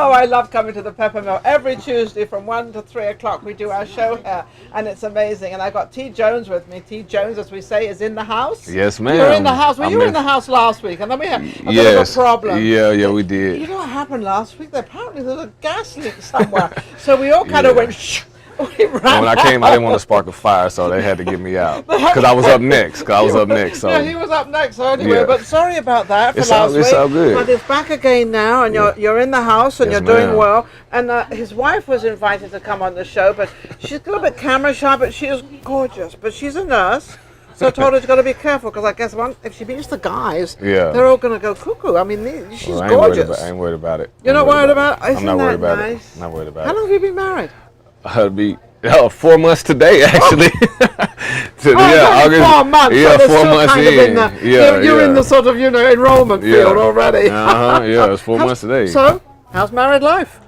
Oh, I love coming to the Pepper Mill. Every Tuesday from 1 to 3 o'clock we do our show here, and it's amazing. And I got TJones with me. TJones, as we say, is in the house. Yes, ma'am. You're in the house. Well, you were in the house last week, and then we had a bit of a problem. Yeah, we did. You know what happened last week? Apparently there was a gas leak somewhere. So we all kind of went, shh. We ran when I came, I didn't want to spark a fire, so they had to get me out. Because I was up next. So. Yeah, he was up next. So anyway, but sorry about that for last week. It's all good. But it's back again now, and you're in the house, and you're doing well. And his wife was invited to come on the show, but she's a little bit camera shy, but she is gorgeous. But she's a nurse. So I told her she's got to be careful, because I guess if she meets the guys, they're all going to go cuckoo. I mean, she's gorgeous. I ain't worried about it. You're not worried about it? I'm not worried about it. I'm not worried about it. How long have you been married? It'll be 4 months today, actually. August, 4 months. Yeah, so 4 months kind in. You're in the sort of, enrollment field already. Yeah, it's 4 months today. So, how's married life?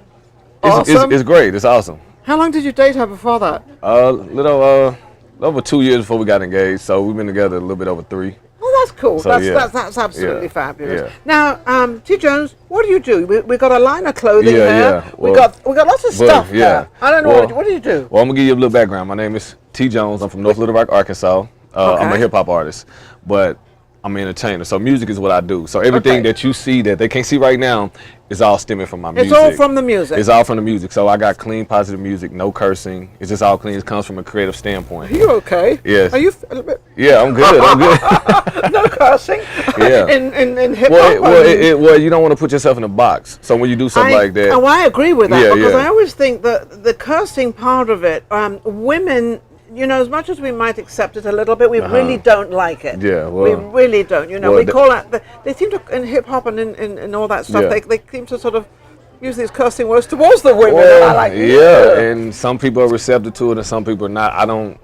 Awesome. It's great. It's awesome. How long did you date her before that? Little over 2 years before we got engaged. So we've been together a little bit over 3. Oh, that's cool. So, that's absolutely fabulous. Yeah. Now, TJones, what do you do? We got a line of clothing here. Yeah. Well, we got lots of stuff here. I don't know. What do you do? Well, I'm gonna give you a little background. My name is TJones. I'm from North Little Rock, Arkansas. I'm a hip hop artist, but I'm an entertainer. So music is what I do. So everything that you see that they can't see right now is all stemming from my music. It's all from the music. It's all from the music. So I got clean, positive music, no cursing. It's just all clean. It comes from a creative standpoint. Are you okay? Yes. Are you a little bit? Yeah, I'm good. I'm good. No cursing. Yeah. In hip hop. Well, you don't want to put yourself in a box. So when you do something like that. Oh, I agree with that, because I always think that the cursing part of it, women. As much as we might accept it a little bit, we really don't like it. Yeah, well, we really don't. We call that. They seem to, in hip hop and in all that stuff, they seem to sort of use these cursing words towards the women. Well, and I like, and some people are receptive to it, and some people are not. I don't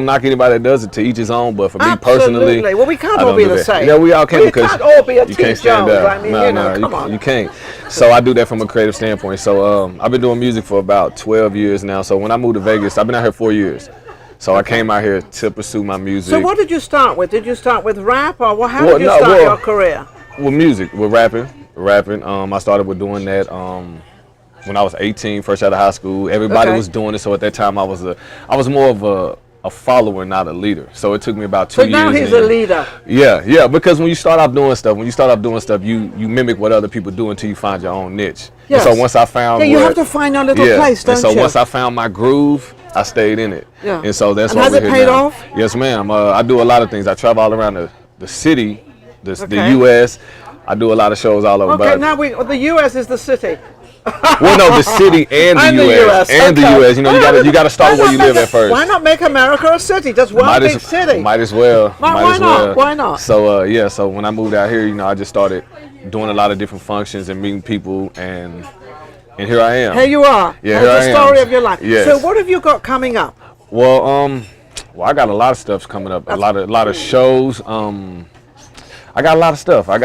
knock anybody that does it. To each his own. But for me personally, well, we can't all be the same. Yeah, we all can't. We can't all be a you can't stand up. up. I mean, come on. You can't. So I do that from a creative standpoint. So I've been doing music for about 12 years now. So when I moved to Vegas, I've been out here 4 years. So I came out here to pursue my music. So what did you start with? Did you start with rap, or how did you start your career? With music, with rapping. I started with doing that. When I was 18, fresh out of high school, everybody was doing it. So at that time, I was more of a follower, not a leader. So it took me about 2 years. So now he's a leader. Yeah. Because when you start off doing stuff, you mimic what other people do until you find your own niche. Yes. And so once I found, you have to find your little place, don't you? And so once I found my groove, I stayed in it. Yeah. And so that's why we're here now. Has it paid off? Yes, ma'am. I do a lot of things. I travel all around the city, the U.S. I do a lot of shows all over. Okay, now the U.S. is the city. Well, no, the city and the U.S. And the U.S. You got to start where you live at first. Why not make America a city? Just one big city. Might as well. Why not? So so when I moved out here, I just started doing a lot of different functions and meeting people, and here I am. Here you are. Yeah, here I am. The story of your life. Yes. So what have you got coming up? Well, I got a lot of stuff coming up. A lot of shows. I got a lot of stuff. How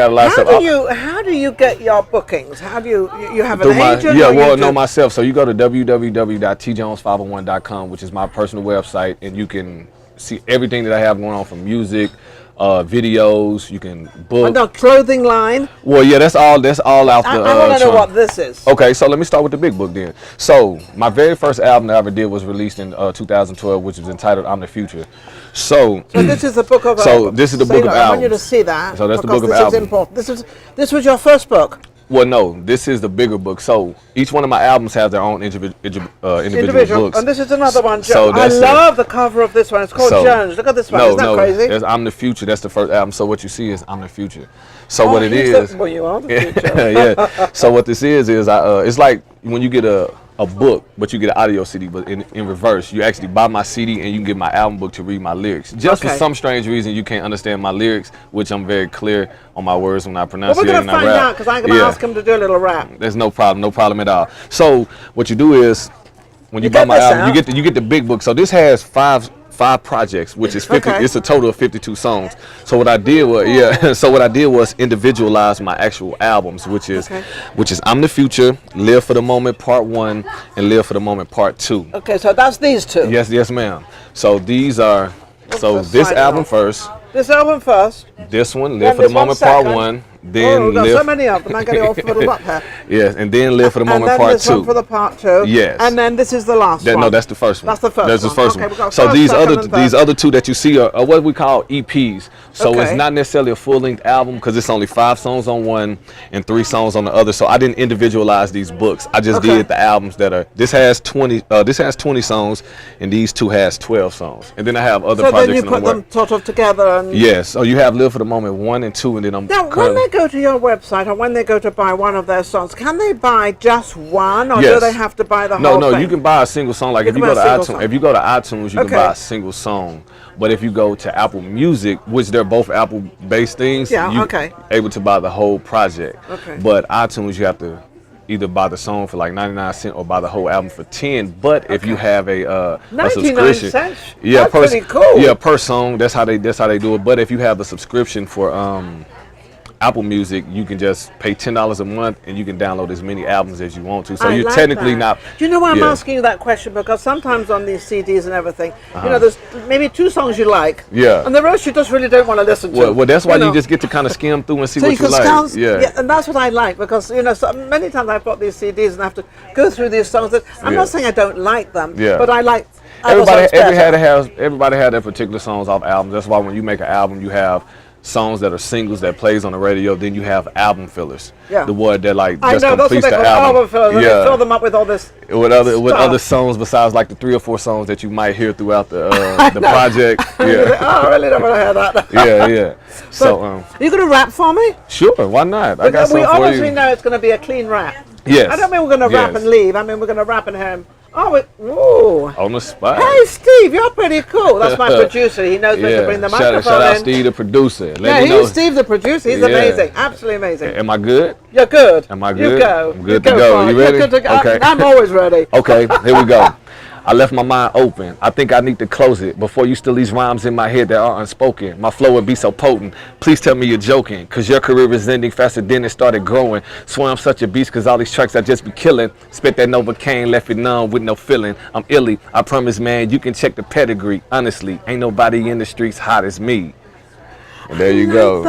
do you get your bookings? How do you have an agent? Myself. So you go to www.tjones501.com, which is my personal website, and you can see everything that I have going on, from music, videos. You can book. No clothing line. Well, yeah, that's all out the. I want to know what this is. Okay, so let me start with the big book then. So my very first album that I ever did was released in 2012, which was entitled "I'm the Future." So this is the book of. This is the book of albums. I want you to see that. So that's the book of albums. This is important. This was your first book. Well, no, this is the bigger book. So each one of my albums has their own individual books. And this is another one. So I love the cover of this one. It's called Jones. Look at this one. Isn't that crazy? I'm the Future. That's the first album. So what you see is I'm the Future. So what it is? Well, you are the future. Yeah. So what this is it's like when you get a book, but you get an audio CD, but in reverse. You actually buy my CD and you can get my album book to read my lyrics. Just for some strange reason, you can't understand my lyrics, which I'm very clear on my words when I pronounce it. We're going to find out, because I'm going to ask him to do a little rap. There's no problem at all. So what you do is, when you buy my album, you get the big book. So this has five projects, which is 50. It's a total of 52 songs. So what I did was individualize my actual albums, which is I'm the Future, Live for the Moment Part 1, and Live for the Moment Part 2. Okay, so that's these two. Yes, ma'am. So these are this album first. This album first. This one, Live for the Moment Part 1, Then we've got so many of them. I'm getting all fuddled up here. Yes, and then Live for the Moment and then Part this 2. One for the Part 2. Yes. And then this is the last one. No, that's the first one. That's the first That's one. the first Okay, one. we've got So first, these other two that you see are what we call EPs. So it's not necessarily a full-length album because it's only 5 songs on one and 3 songs on the other. So I didn't individualize these books. I just did the albums that are. This has 20 songs, and these 2 has 12 songs. And then I have other projects. So then you put them sort of together. And yes. So you have Live for the Moment 1 and 2, and then I'm. Now, when they go to your website or when they go to buy one of their songs, can they buy just one, or do they have to buy the whole thing? No, you can buy a single song. Like if you go to iTunes, you can buy a single song. But if you go to Apple Music, which they're both Apple-based things, you're able to buy the whole project. Okay. But iTunes, you have to either buy the song for like 99 cents or buy the whole album for 10. But if you have a subscription, cents? That's pretty cool. Yeah, per song. That's how they do it. But if you have the subscription for Apple Music, you can just pay $10 a month and you can download as many albums as you want to. So you're like technically not. Do you know why I'm asking you that question? Because sometimes on these CDs and everything, you know, there's maybe 2 songs you like, and the rest you just really don't want to listen to. Well, that's why you just get to kind of skim through and see what you like. Yeah, and that's what I like, because you know, so many times I've got these CDs and I have to go through these songs. That I'm not saying I don't like them, but I like. Everybody had their particular songs off albums. That's why when you make an album, you have songs that are singles that plays on the radio. Then you have album fillers. Yeah. The word that like just completes the album. Fillers. And they fill them up with all this. With other songs besides like the 3 or 4 songs that you might hear throughout the project. Yeah. I really don't want to hear that. Yeah. So are you going to rap for me? Sure. Why not? I got we obviously know it's going to be a clean rap. Yes. I don't mean we're going to rap and leave. I mean we're going to rap and hear him. Oh, on the spot. Hey, Steve, you're pretty cool. That's my producer. He knows when to bring the microphone in. Shout out Steve, the producer. He's Steve, the producer. He's amazing. Absolutely amazing. Am I good? You're good. Am I good? You go. I'm good to go. You ready? You're good to go. Okay. I'm always ready. Okay, here we go. I left my mind open. I think I need to close it before you steal these rhymes in my head that are unspoken. My flow would be so potent. Please tell me you're joking, cause your career is ending faster than it started growing. Swear I'm such a beast, cause all these tracks I just be killing. Spit that Novocaine, left it numb with no feeling. I'm illy, I promise, man, you can check the pedigree. Honestly, ain't nobody in the streets hot as me. And there you go.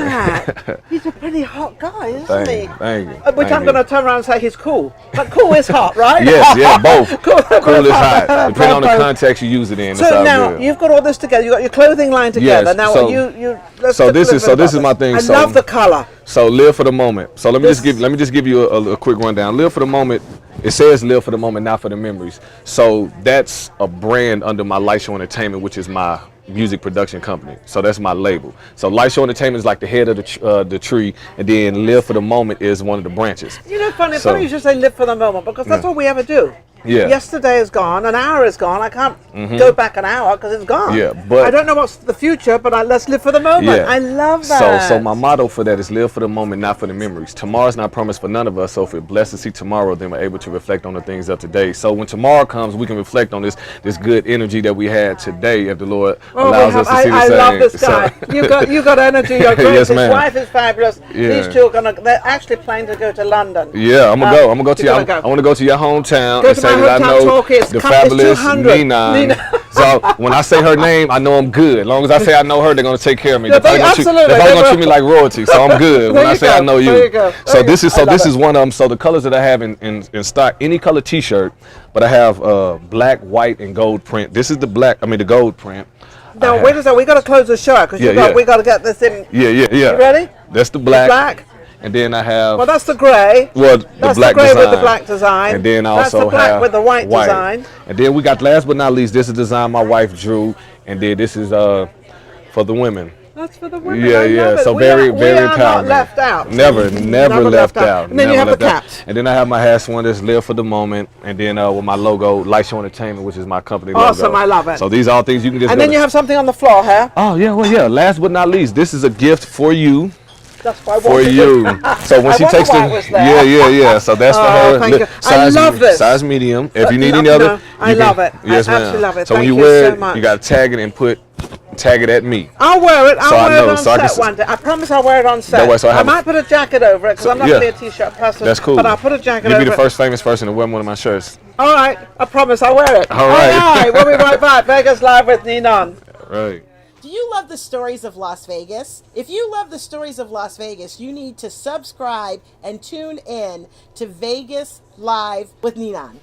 He's a pretty hot guy, isn't he? Thank you. Which I'm going to turn around and say he's cool. But cool is hot, right? Yes, both. Cool is hot. Depending on the context you use it in. So now you've got all this together. You've got your clothing line together. Now this is my thing. I love the color. So Live for the Moment. So let me just give you a quick rundown. Live for the Moment. It says Live for the Moment, not for the memories. So that's a brand under my Light Show Entertainment, which is my music production company. So that's my label. So Light Show Entertainment is like the head of the tree, and then Live for the Moment is one of the branches. You know, funny you should say live for the moment, because that's all we ever do. Yeah. Yesterday is gone, an hour is gone. I can't go back an hour because it's gone. Yeah, but I don't know what's the future, but let's live for the moment. Yeah. I love that. So my motto for that is live for the moment, not for the memories. Tomorrow's not promised for none of us, so if we're blessed to see tomorrow, then we're able to reflect on the things of today. So when tomorrow comes, we can reflect on this good energy that we had today, if the Lord allows us to see the same. I love this guy. You got energy. You're great. Yes, His wife is fabulous. Yeah. These two they're actually planning to go to London. Yeah, I'm gonna go. I want to go to your hometown and say that I know the fabulous Ninon. So when I say her name, I know I'm good. As long as I say I know her, they're gonna take care of me. They're probably gonna treat me like royalty, so I'm good. When I say I know you. So this is one of them. So the colors that I have in stock, any color T-shirt, but I have black, white, and gold print. This is the gold print. Now wait a second, we gotta close the show because we gotta get this in. Yeah. You ready? That's the black. And then I have. Well, that's the grey. Well, that's black the grey design. with the black design. And then I also that's the black have with the white design. And then we got, last but not least, this is a design my wife drew, and then this is for the women. That's for the women. Yeah. So very empowering. Not left out. Never left out. And then you have the caps. And then I have my hash one that's live for the moment, and then with my logo, Light Show Entertainment, which is my company logo. Awesome, I love it. So these are all things you can just. And then you have something on the floor here. Oh yeah. Last but not least, this is a gift for you. That's why for you. So when she takes the yeah. So that's for her. Thank you. I love this. Size medium. If you need any other, I love it. Yes, I absolutely love it. So when you wear it, you got to tag it and tag it at me. I'll wear it. I'll wear it on set one day. I promise I'll wear it on set. I might put a jacket over it because I'm not really a t-shirt person. That's cool. But I'll put a jacket over it. You'll be the first famous person to wear one of my shirts. All right. I promise I'll wear it. All right. We'll be right back. Vegas Live with Ninon. Right. Do you love the stories of Las Vegas? If you love the stories of Las Vegas, you need to subscribe and tune in to Vegas Live with Ninon.